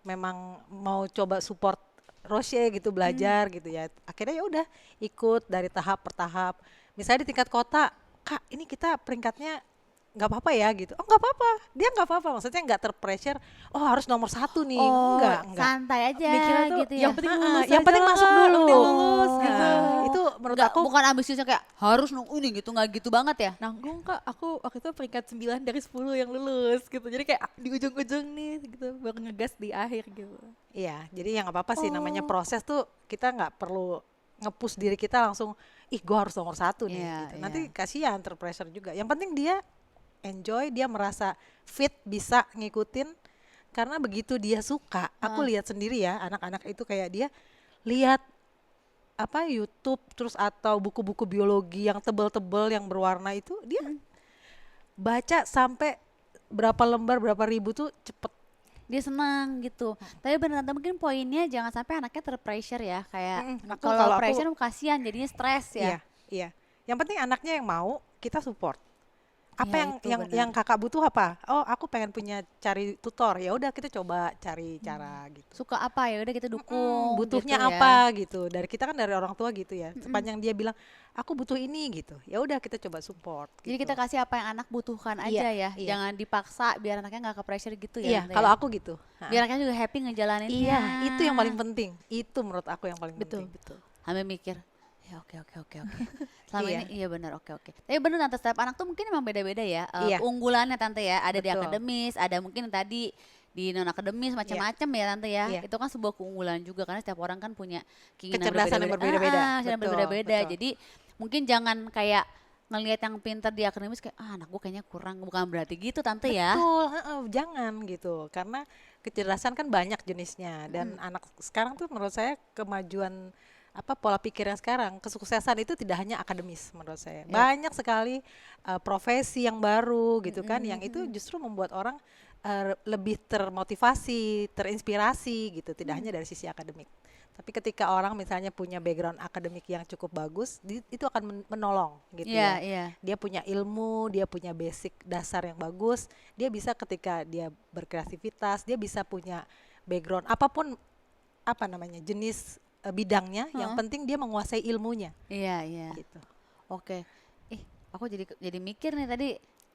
memang mau coba support Roche gitu belajar gitu ya. Akhirnya ya udah ikut dari tahap per tahap. Misalnya di tingkat kota, Kak ini kita peringkatnya nggak apa-apa ya gitu. Oh nggak apa-apa, dia nggak apa-apa. Maksudnya nggak terpressure. Oh harus nomor 1 nih. Oh, Enggak. santai aja Mikirnya tuh gitu ya. yang penting lulus Yang aja penting masuk lah, dulu. penting lulus Nah, gitu. itu menurut Nggak, aku bukan ambisiusnya kayak harus ini gitu, nggak gitu banget ya. Nanggung Kak, aku waktu itu peringkat 9 dari 10 yang lulus gitu. Jadi kayak di ujung-ujung nih gitu, baru ngegas di akhir gitu. iya. Jadi yang nggak apa-apa sih namanya proses tuh kita nggak perlu nge-push diri kita langsung ih gue harus nomor 1 nih Iya, gitu. iya. Nanti kasihan terpressure juga. Yang penting dia enjoy, dia merasa fit bisa ngikutin karena begitu dia suka. Aku lihat sendiri ya anak-anak itu kayak dia lihat apa YouTube terus atau buku-buku biologi yang tebel-tebel yang berwarna itu dia baca sampai berapa lembar berapa ribu tuh cepet. Dia senang gitu. Tapi benar tante mungkin poinnya jangan sampai anaknya terpressure ya, kayak Kalau aku- kalau pressure kasihan jadinya stres Iya, ya. iya. Yang penting anaknya yang mau, kita support. Apa Iya, yang itu yang benar. yang kakak butuh apa? Oh, aku pengen punya cari tutor. Ya udah kita coba cari cara gitu. Suka apa ya udah kita dukung. Butuhnya gitu ya. apa gitu. Dari kita kan dari orang tua gitu ya. Sepanjang dia bilang, aku butuh ini gitu. Ya udah kita coba support. Jadi gitu. kita kasih apa yang anak butuhkan Iya, aja ya. iya. Jangan dipaksa biar anaknya nggak ke pressure gitu ya. Iya, Tante kalau ya. aku gitu. Ha. Biar anaknya juga happy ngejalaninnya. Iya, itu yang paling penting. Itu menurut aku yang paling Betul, penting. betul. Sambil mikir, ya oke. Selama Iya. ini iya benar oke. Tapi benar tante setiap anak tuh mungkin emang beda-beda ya. Iya. Unggulannya tante ya. Ada di Betul. akademis, ada mungkin tadi di non akademis macam-macam ya tante ya. Iya. Itu kan sebuah keunggulan juga karena setiap orang kan punya keinginan Kecerdasan yang berbeda-beda. keinginan Betul, berbeda-beda. betul. Jadi mungkin jangan kayak ngelihat yang pintar di akademis kayak anak gue kayaknya kurang, bukan berarti gitu tante ya. Betul, jangan gitu. Karena kecerdasan kan banyak jenisnya dan anak sekarang tuh menurut saya kemajuan apa pola pikir yang sekarang kesuksesan itu tidak hanya akademis menurut saya. Banyak sekali profesi yang baru gitu kan yang itu justru membuat orang lebih termotivasi, terinspirasi gitu, tidak hanya dari sisi akademik. Tapi ketika orang misalnya punya background akademik yang cukup bagus, itu akan menolong gitu Iya, ya. iya. Dia punya ilmu, dia punya basic dasar yang bagus, dia bisa ketika dia berkreativitas, dia bisa punya background apapun apa namanya jenis bidangnya, yang penting dia menguasai ilmunya Iya. gitu. Oke. Aku jadi mikir nih tadi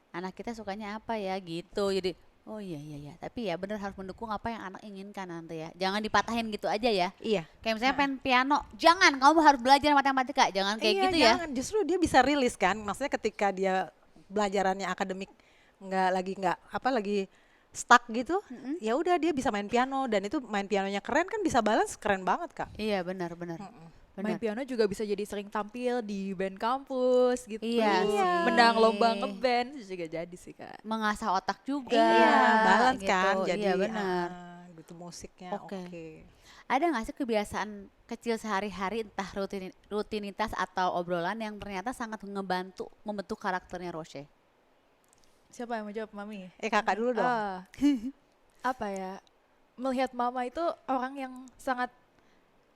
anak kita sukanya apa ya gitu. Jadi oh iya. Tapi ya benar harus mendukung apa yang anak inginkan nanti ya. Jangan dipatahin gitu aja ya. Iya. Kayak misalnya pengen piano, jangan kamu harus belajar matematika, jangan kayak Iya, gitu ya. jangan. Justru dia bisa rilis kan, maksudnya ketika dia belajarannya akademik lagi stuck gitu, ya udah dia bisa main piano dan itu main pianonya keren kan bisa balance keren banget Kak. Iya benar. Main piano juga bisa jadi sering tampil di band kampus gitu. Iya sih. Menang lomba ngeband juga jadi sih Kak. Mengasah otak juga. Iya, balance gitu. kan. Jadi iya benar. gitu musiknya Oke. oke. Ada nggak sih kebiasaan kecil sehari-hari entah rutinitas atau obrolan yang ternyata sangat membantu membentuk karakternya Roche? Siapa yang mau jawab, Mami? Kakak dulu dong. Apa ya? Melihat Mama itu orang yang sangat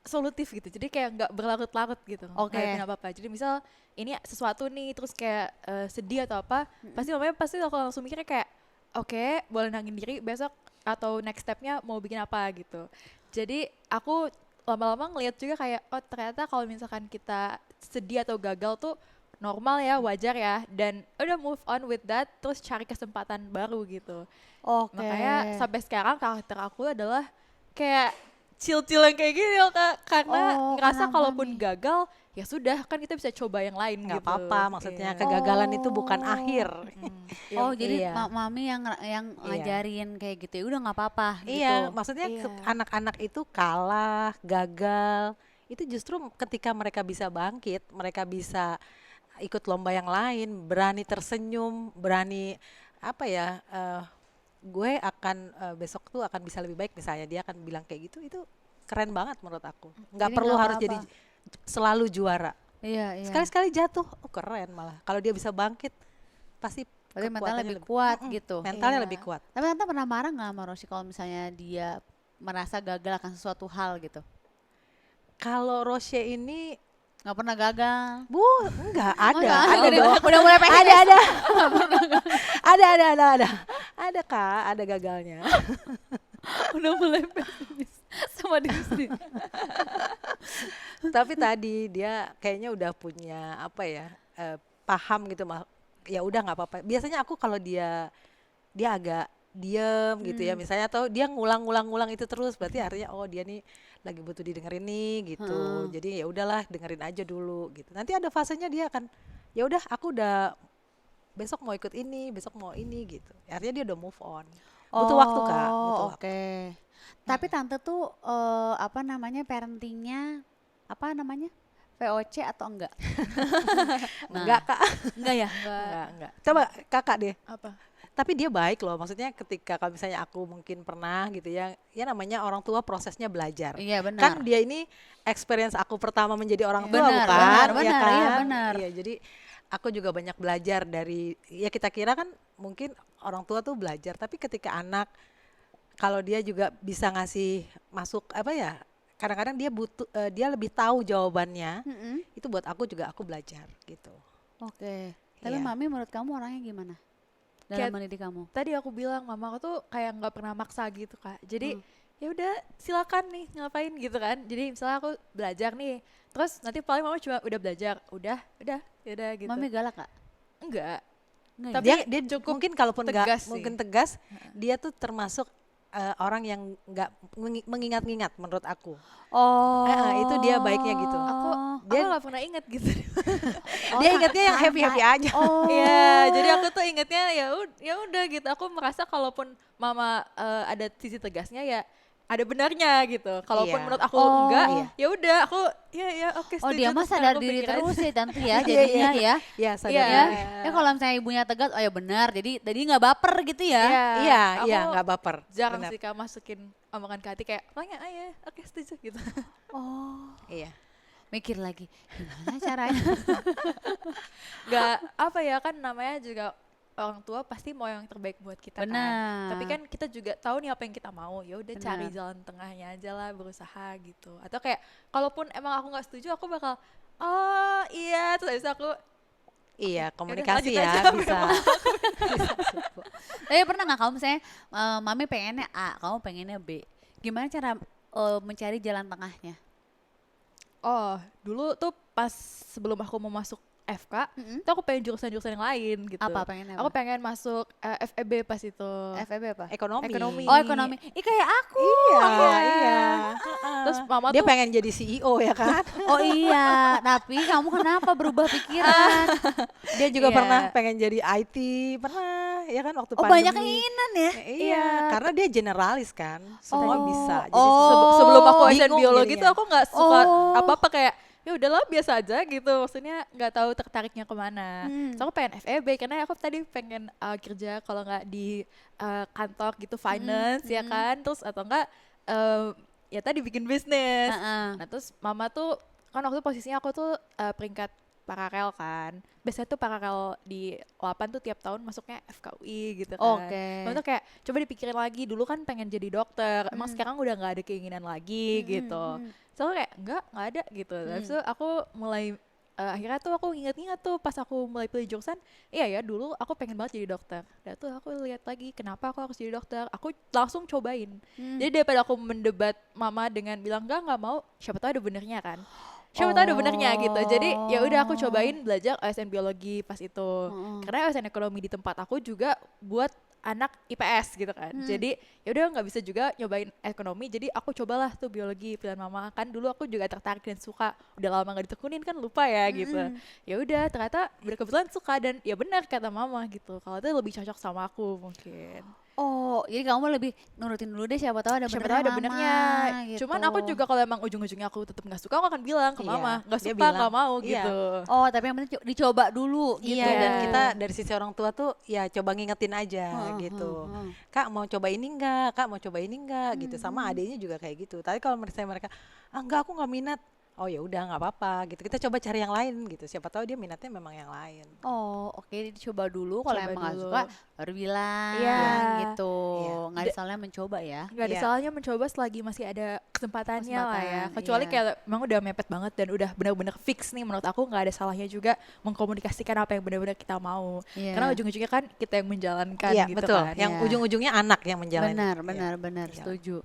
solutif gitu. Jadi kayak nggak berlarut-larut gitu. Oke. Ngadepin apa-apa. Jadi misal ini sesuatu nih terus kayak sedih atau apa, pasti Mamanya pasti langsung mikirnya kayak oke, boleh nangin diri besok atau next stepnya mau bikin apa gitu. Jadi aku lama-lama ngeliat juga kayak oh ternyata kalau misalkan kita sedih atau gagal tuh normal ya, wajar ya, dan udah move on with that, terus cari kesempatan baru gitu. Oke. Makanya sampai sekarang karakter aku adalah kayak chill-chill yang kayak gini loh Kak, karena Oh, ngerasa karena kalaupun Mami. gagal ya sudah kan kita bisa coba yang lain Nggak gitu. apa-apa, maksudnya Iya. kegagalan itu bukan akhir. Oh jadi iya. mami yang ngajarin kayak gitu ya udah nggak apa-apa Iya, gitu. maksudnya Iya. anak-anak itu kalah, gagal, itu justru ketika mereka bisa bangkit, mereka bisa ikut lomba yang lain, berani tersenyum, berani apa ya, gue akan besok tuh akan bisa lebih baik misalnya dia akan bilang kayak gitu, itu keren banget menurut aku. Nggak Jadi perlu nggak harus jadi apa-apa. selalu juara. Iya. Sekali-sekali jatuh, oh keren malah. Kalau dia bisa bangkit, pasti Berarti mentalnya kekuatannya lebih kuat Mm-mm, gitu. mentalnya Iya. lebih kuat. Tapi tante pernah marah nggak sama Roshi kalau misalnya dia merasa gagal akan sesuatu hal gitu? Kalau Roche ini Nggak pernah gagal. enggak Oh, ada, nggak? ada udah, dong. udah mulai pesimis. Ada Kak, ada gagalnya. Udah mulai pesimis sama diri sendiri. Tapi tadi dia kayaknya udah punya apa ya, paham gitu ya udah nggak apa-apa. Biasanya aku kalau dia agak diem gitu ya misalnya, atau dia ngulang-ngulang itu terus, berarti artinya oh dia nih lagi butuh didengerin nih gitu. Jadi ya udahlah, dengerin aja dulu gitu. Nanti ada fasenya dia akan ya udah aku udah besok mau ikut ini, besok mau ini gitu. Artinya dia udah move on. Butuh waktu Kak, butuh Oh, waktu. oke. Tapi tante tuh apa namanya parentingnya apa namanya? VOC atau enggak? Enggak Kak, Enggak ya? enggak. Coba Kakak deh. Apa? Tapi dia baik loh, maksudnya ketika kalau misalnya aku mungkin pernah gitu ya, ya namanya orang tua prosesnya belajar. Iya benar. Kan dia ini experience aku pertama menjadi orang tua Benar, bukan? benar, Ya benar, kan? iya benar. Iya, jadi aku juga banyak belajar dari, ya kita kira kan mungkin orang tua tuh belajar, tapi ketika anak, kalau dia juga bisa ngasih masuk apa ya, kadang-kadang dia butuh, dia lebih tahu jawabannya, Mm-mm. itu buat aku juga aku belajar gitu. Oke. Tapi Iya. Mami menurut kamu orangnya gimana? Dalam Kayak- mendidik kamu? Tadi aku bilang mama aku tuh kayak nggak pernah maksa gitu Kak. Jadi ya udah silakan nih ngapain gitu kan. Jadi misalnya aku belajar nih, terus nanti paling mama cuma udah belajar, udah ya udah gitu. Mami galak Kak? Enggak. Enggak Tapi ya? Dia cukup mungkin kalaupun nggak tegas sih. mungkin tegas, dia tuh termasuk orang yang nggak mengingat-ingat menurut aku. Oh. Itu dia baiknya gitu. Aku Dia- nggak pernah inget gitu. Dia ingatnya yang happy-happy aja. Oh. Iya, jadi aku tuh ingetnya ya udah gitu. Aku merasa kalaupun mama ada sisi tegasnya ya ada benarnya gitu. Kalaupun Iya. menurut aku Oh. enggak, Iya. ya udah aku ya oke Oh setuju. dia mah terus sekarang sadar aku diri pikir aja. terus ya tante ya Iya, jadinya ya. Iya, sadar. Iya. Ya. diri. Ya kalau misalnya ibunya tegas, oh ya benar. Jadi nggak baper gitu ya. Iya, aku iya, nggak baper. Jarang Benar. sih Kak masukin omongan ke hati kayak, oh ya oke setuju gitu. Oh. Iya. Mikir lagi gimana caranya? Nggak apa ya kan namanya juga orang tua pasti mau yang terbaik buat kita kan. Benar. Tapi kan kita juga tahu nih apa yang kita mau. Ya udah cari Benar. jalan tengahnya aja lah, berusaha gitu. Atau kayak kalaupun emang aku nggak setuju, aku bakal oh iya terus habis itu aku Iya, lanjut komunikasi aja ya sampai bisa. Tapi pernah nggak kamu misalnya mami pengennya A, kamu pengennya B. Gimana cara mencari jalan tengahnya? oh dulu tuh pas sebelum aku mau masuk FK, tuh aku pengen jurusan-jurusan yang lain gitu. Apa pengennya? Aku pengen masuk FEB pas itu. FEB apa? Ekonomi. Oh ekonomi. Ih kayak aku. Iya, iya. Terus mama Dia tuh pengen jadi CEO ya kan? Oh iya. Tapi kamu kenapa berubah pikiran? Dia juga Iya. pernah pengen jadi IT, pernah ya kan waktu Oh pandemi. banyak keinginan ya? Iya, karena dia generalis kan, semua Oh. bisa. Jadi Oh. sebelum aku SN bingung biologi jadinya. tuh aku nggak suka Oh. apa-apa kayak ya udahlah biasa aja gitu, maksudnya nggak tahu tertariknya kemana. So aku pengen FEB karena aku tadi pengen kerja kalau nggak di kantor gitu finance ya kan, terus atau enggak ya tadi bikin bisnis. Heeh. Nah terus mama tuh kan waktu itu posisinya aku tuh peringkat paralel kan, biasanya tuh paralel di 8 tuh tiap tahun masuknya FKUI gitu kan. Oke. Mama tuh kayak coba dipikirin lagi, dulu kan pengen jadi dokter, emang sekarang udah nggak ada keinginan lagi gitu. So aku kayak nggak ada gitu. Terus tuh aku mulai akhirnya tuh aku ingat-ingat tuh pas aku mulai pilih jurusan, iya ya dulu aku pengen banget jadi dokter. Dan tuh aku lihat lagi kenapa aku harus jadi dokter. Aku langsung cobain. Jadi daripada aku mendebat mama dengan bilang nggak mau, siapa tahu ada benernya kan. Siapa tahu ada benernya gitu. Jadi ya udah aku cobain belajar OSN biologi pas itu. Karena OSN ekonomi di tempat aku juga buat anak IPS gitu kan. Jadi ya udah nggak bisa juga nyobain ekonomi. Jadi aku cobalah tuh biologi pilihan mama, kan dulu aku juga tertarik dan suka. Udah lama nggak ditekunin kan lupa ya gitu. Ya udah ternyata kebetulan suka dan ya benar kata mama gitu. Kalau itu lebih cocok sama aku mungkin. Oh, jadi kamu lebih nurutin dulu deh siapa tahu ada Siapa tahu ada benernya. gitu. Cuman aku juga kalau emang ujung-ujungnya aku tetap nggak suka, aku akan bilang ke Iya, mama nggak dia suka, bilang. nggak mau Iya. gitu. Oh, tapi yang penting dicoba dulu gitu. Iya, dan Iya. kita dari sisi orang tua tuh ya coba ngingetin aja gitu. Kak mau coba ini enggak? Kak mau coba ini enggak? Gitu. Sama adiknya juga kayak gitu. Tapi kalau misalnya mereka, ah enggak aku nggak minat. oh ya udah nggak apa-apa gitu. Kita coba cari yang lain gitu. Siapa tahu dia minatnya memang yang lain. Oh, oke, dicoba dulu. Kalau Coba emang nggak dulu. suka, baru bilang Iya. gitu. Iya. Nggak ada salahnya mencoba ya. Nggak ada Iya. salahnya mencoba selagi masih ada kesempatannya lah ya. Kesempatan, Kecuali iya. kayak memang udah mepet banget dan udah benar-benar fix nih, menurut aku nggak ada salahnya juga mengkomunikasikan apa yang benar-benar kita mau. Iya. Karena ujung-ujungnya kan kita yang menjalankan Iya, gitu betul. kan. Yang Iya. ujung-ujungnya anak yang menjalani. Benar, Iya. setuju.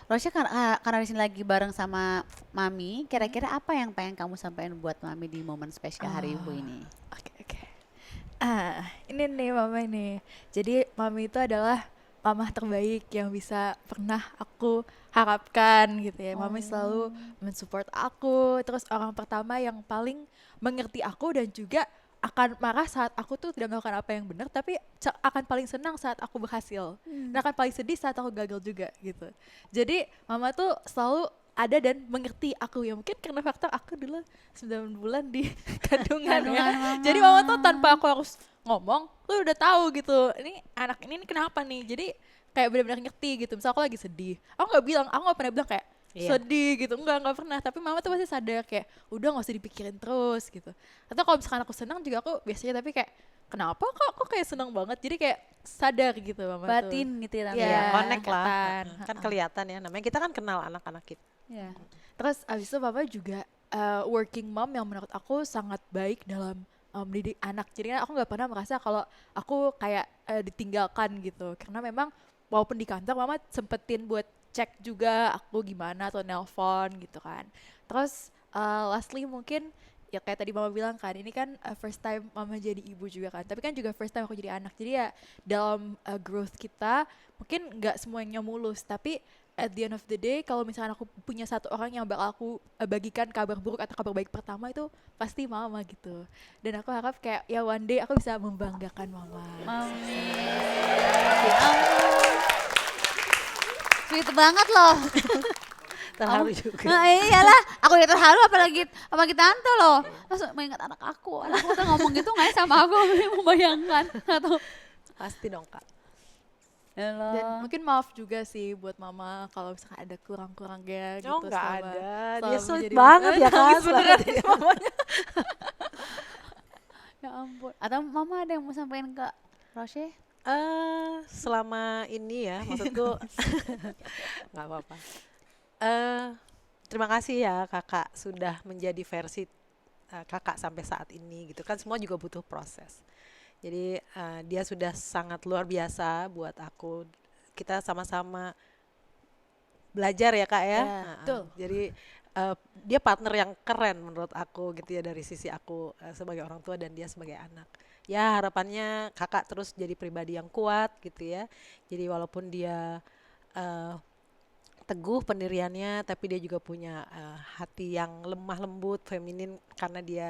Rosya karena di sini lagi bareng sama Mami, kira-kira apa yang pengen kamu sampaikan buat Mami di momen spesial hari Ibu ini? Oke. Ini nih mama ini. Jadi mami itu adalah mama terbaik yang bisa pernah aku harapkan gitu ya. Mami selalu mensupport aku. Terus orang pertama yang paling mengerti aku dan juga akan marah saat aku tuh tidak melakukan apa yang benar, tapi akan paling senang saat aku berhasil. Dan akan paling sedih saat aku gagal juga gitu. Jadi mama tuh selalu ada dan mengerti aku ya, mungkin karena faktor aku dulu 9 bulan di kandungan ya. Kandungan mama. Jadi mama tuh tanpa aku harus ngomong tuh udah tahu gitu, ini anak ini kenapa nih. Jadi kayak benar-benar ngerti gitu. Misal aku lagi sedih, aku nggak pernah bilang kayak Iya. sedih gitu, nggak pernah. Tapi mama tuh pasti sadar kayak udah nggak usah dipikirin terus gitu. Atau kalau misalkan aku senang juga aku biasanya, tapi kayak kenapa kok aku kayak senang banget. Jadi kayak sadar gitu mama Batin tuh. gitu ya Tante. Iya. Iya, connect lah. kelihatan. Kan kelihatan ya. Namanya kita kan kenal anak-anak kita. Iya. Terus abis itu papa juga working mom yang menurut aku sangat baik dalam mendidik anak. Jadi aku nggak pernah merasa kalau aku kayak ditinggalkan gitu. Karena memang walaupun di kantor mama sempetin buat cek juga aku gimana atau nelpon gitu kan. Terus lastly mungkin ya kayak tadi mama bilang kan, ini kan first time mama jadi ibu juga kan. Tapi kan juga first time aku jadi anak. Jadi ya dalam growth kita mungkin nggak semuanya mulus, tapi at the end of the day kalau misalnya aku punya satu orang yang bakal aku bagikan kabar buruk atau kabar baik pertama, itu pasti mama gitu. Dan aku harap kayak ya one day aku bisa membanggakan mama. Mami. Ya ampun. Sweet banget loh. Terharu juga. Nah iyalah, aku ya terharu apalagi tante loh. Langsung mengingat anak aku tuh ngomong gitu nggak ya sama aku, membayangkan atau Pasti dong, Kak. Dan Halo. mungkin maaf juga sih buat mama kalau misalkan ada kurang-kurangnya gitu. Oh, nggak selama- ada. selama Dia sweet menjadi banget ibu. ya, Kak. Nangis Selama beneran jadi ini mamanya. Ya ampun. Atau mama ada yang mau sampaikan ke Rosye? Selama ini ya, maksudku nggak apa-apa. Terima kasih ya kakak sudah menjadi versi kakak sampai saat ini gitu kan, semua juga butuh proses. Jadi dia sudah sangat luar biasa buat aku. Kita sama-sama belajar ya kak ya. Ya, Betul. Jadi dia partner yang keren menurut aku gitu ya, dari sisi aku sebagai orang tua dan dia sebagai anak. Ya harapannya kakak terus jadi pribadi yang kuat gitu ya. Jadi walaupun dia teguh pendiriannya, tapi dia juga punya hati yang lemah lembut, feminin, karena dia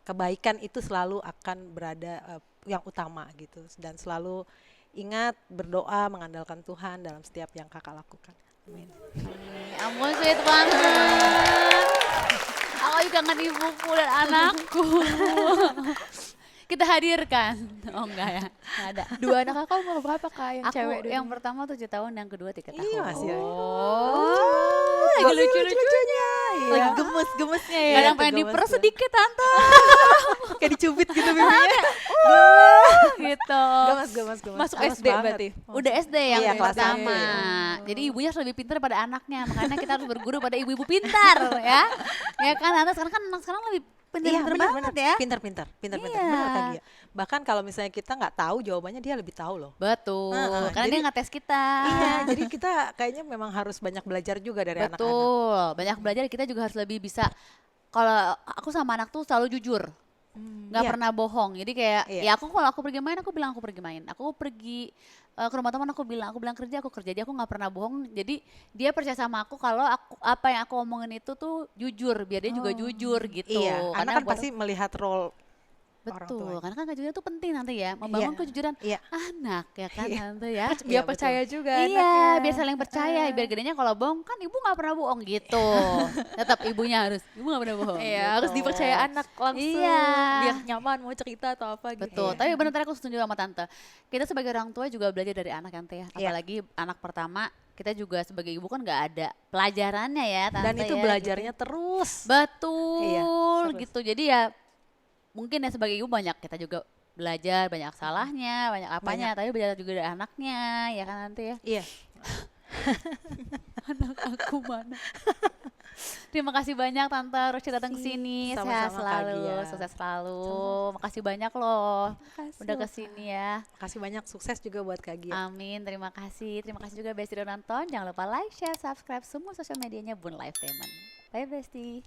kebaikan itu selalu akan berada yang utama gitu. Dan selalu ingat berdoa, mengandalkan Tuhan dalam setiap yang kakak lakukan. Amin. Ya ampun, sweet banget. Aku juga kangen ibuku dan anakku. Kita hadirkan. Oh enggak ya, enggak ada. Dua anak kakak umur berapa kak yang Aku cewek? yang pertama 7 tahun, yang kedua 3 tahun. Iya, masih. Oh, lagi lucu-lucunya. Lagi gemes-gemesnya ya. Kadang pengen gemes diperes tuh. sedikit tante. Kayak dicubit gitu bibirnya. Gitu. Gemas. Masuk Gemes SD banget. berarti. Udah SD yang Iya, kelas pertama. satu. Jadi ibunya harus lebih pintar pada anaknya. Makanya kita harus berguru pada ibu-ibu pintar ya. Ya kan, tante sekarang kan anak sekarang lebih pintar-pintar banget ya. Pintar. Iya. Benar Kak Gia. Bahkan kalau misalnya kita nggak tahu jawabannya, dia lebih tahu loh. Betul. Karena jadi- dia ngetes kita. Iya, jadi kita kayaknya memang harus banyak belajar juga dari anak-anak. Betul. Banyak belajar, kita juga harus lebih bisa. Kalau aku sama anak tuh selalu jujur. Nggak Iya. pernah bohong. Jadi kayak Iya. ya aku kalau aku pergi main, aku bilang aku pergi main. Aku pergi ke rumah teman, aku bilang kerja, aku kerja. Jadi aku nggak pernah bohong. Jadi dia percaya sama aku kalau aku apa yang aku omongin itu tuh jujur, biar dia juga jujur gitu. Iya, Karena anak kan buat pasti melihat role orang Betul, tuanya. karena kan kejujuran itu penting nanti ya, membangun Iya, kejujuran iya. anak ya kan Iya. tante ya. Biar Iya, percaya juga Iya, anaknya. biar saling percaya, biar gedenya kalau bohong kan ibu nggak pernah bohong gitu. Tetap ibunya ibu nggak pernah bohong. Iya, gitu. harus dipercaya anak langsung. Iya. Biar nyaman mau cerita atau apa gitu. Betul, tapi benar tadi aku setuju sama tante. Kita sebagai orang tua juga belajar dari anak kan teh, Iya. apalagi anak pertama. Kita juga sebagai ibu kan nggak ada pelajarannya ya tante Dan itu ya, belajarnya gitu. terus. Betul, Iya, terus. gitu. Jadi ya mungkin ya sebagai ibu banyak kita juga belajar, banyak salahnya, banyak apanya, tapi belajar juga dari anaknya, ya kan nanti ya. Iya. Anak aku mana? Terima kasih banyak Tante Roci datang ke sini. Sehat Sama-sama, Kak selalu, Gia. sukses selalu. Makasih banyak loh udah ke sini ya. Kasih banyak sukses juga buat Kak Gia. Amin, terima kasih. Terima kasih juga Besti udah nonton. Jangan lupa like, share, subscribe semua sosial medianya Bun Lifetainment. Bye Besti.